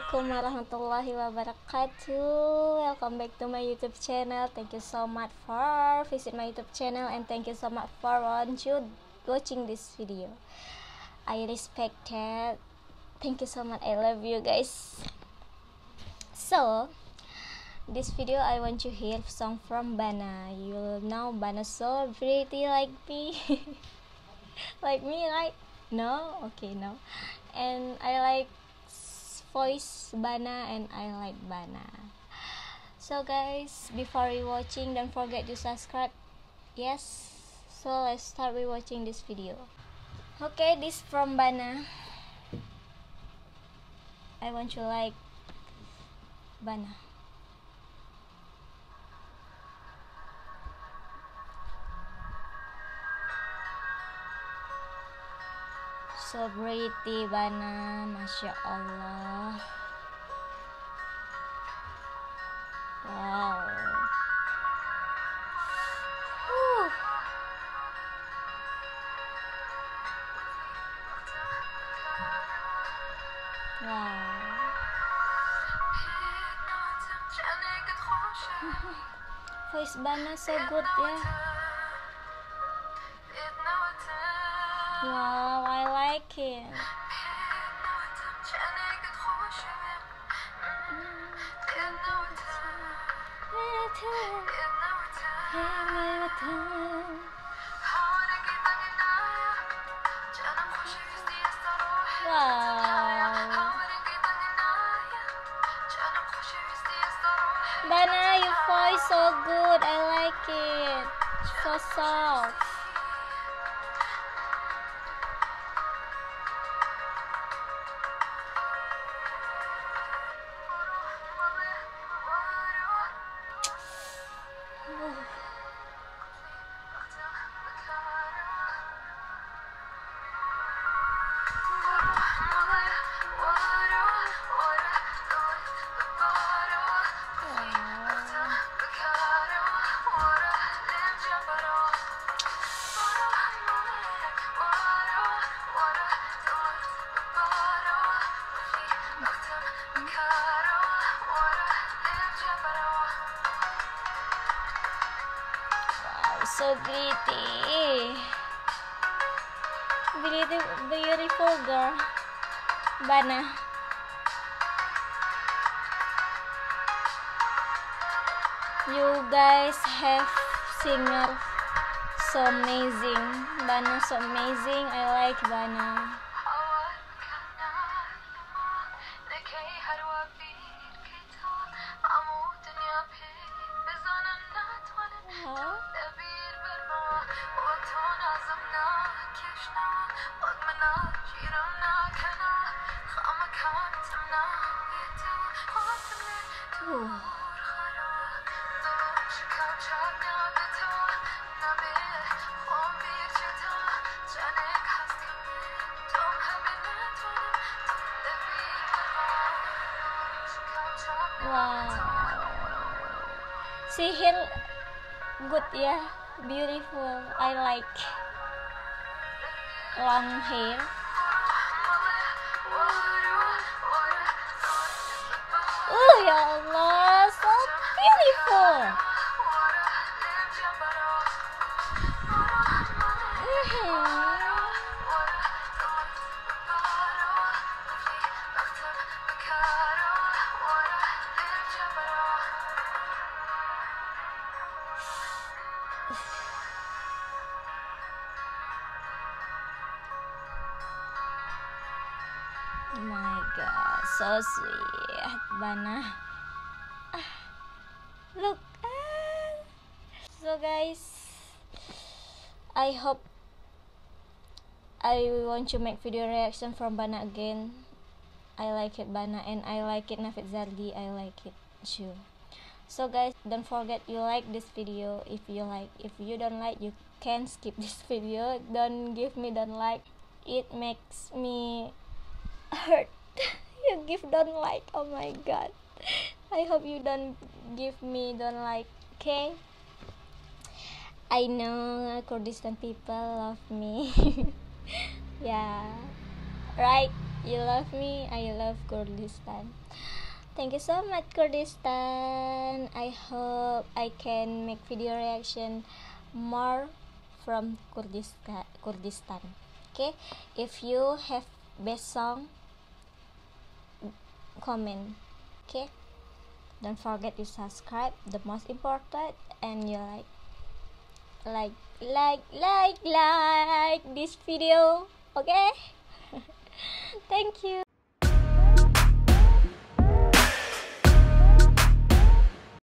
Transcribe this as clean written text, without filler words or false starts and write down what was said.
Assalamualaikum warahmatullahi wabarakatuh. Welcome back to my YouTube channel. Thank you so much for visit my YouTube channel, and thank you so much for watching this video. I respect that. Thank you so much. I love you guys. So this video I want to hear song from Bana. You know Bana so pretty like me. Like me, right? No? Okay, no. And I like voice Bana, and I like Bana. So guys, before you watching, don't forget to subscribe. Yes. So let's start with watching this video. Okay, this from Bana. I want you like Bana. So pretty Bana, Masya Allah. Wow. Wow. Voice Bana so good, yeah. Wow, I like it. Wow. Bana, your voice so good. I like it. So soft. So pretty. Beautiful girl, Bana. You guys have singer so amazing. Bana so amazing. I like Bana. Wow. See here, good, yeah, beautiful. I like long hair. Oh ya Allah, so beautiful. Oh my god, so sweet, Bana. Look. So guys, I hope I want to make video reaction from Bana again. I like it Bana, and I like it Nafit Zardi. I like it too. So guys, don't forget you like this video if you like. If you don't like, you can skip this video. Don't give me don't like. It makes me hurt. You give don't like. Oh my god. I hope you don't give me don't like. Okay, I know Kurdistan people love me. Yeah, right. You love me, I love Kurdistan. Thank you so much, Kurdistan. I hope I can make video reaction more from Kurdistan. Okay, if you have best song, comment. Okay, don't forget to subscribe, the most important, and you like this video. Okay. Thank you.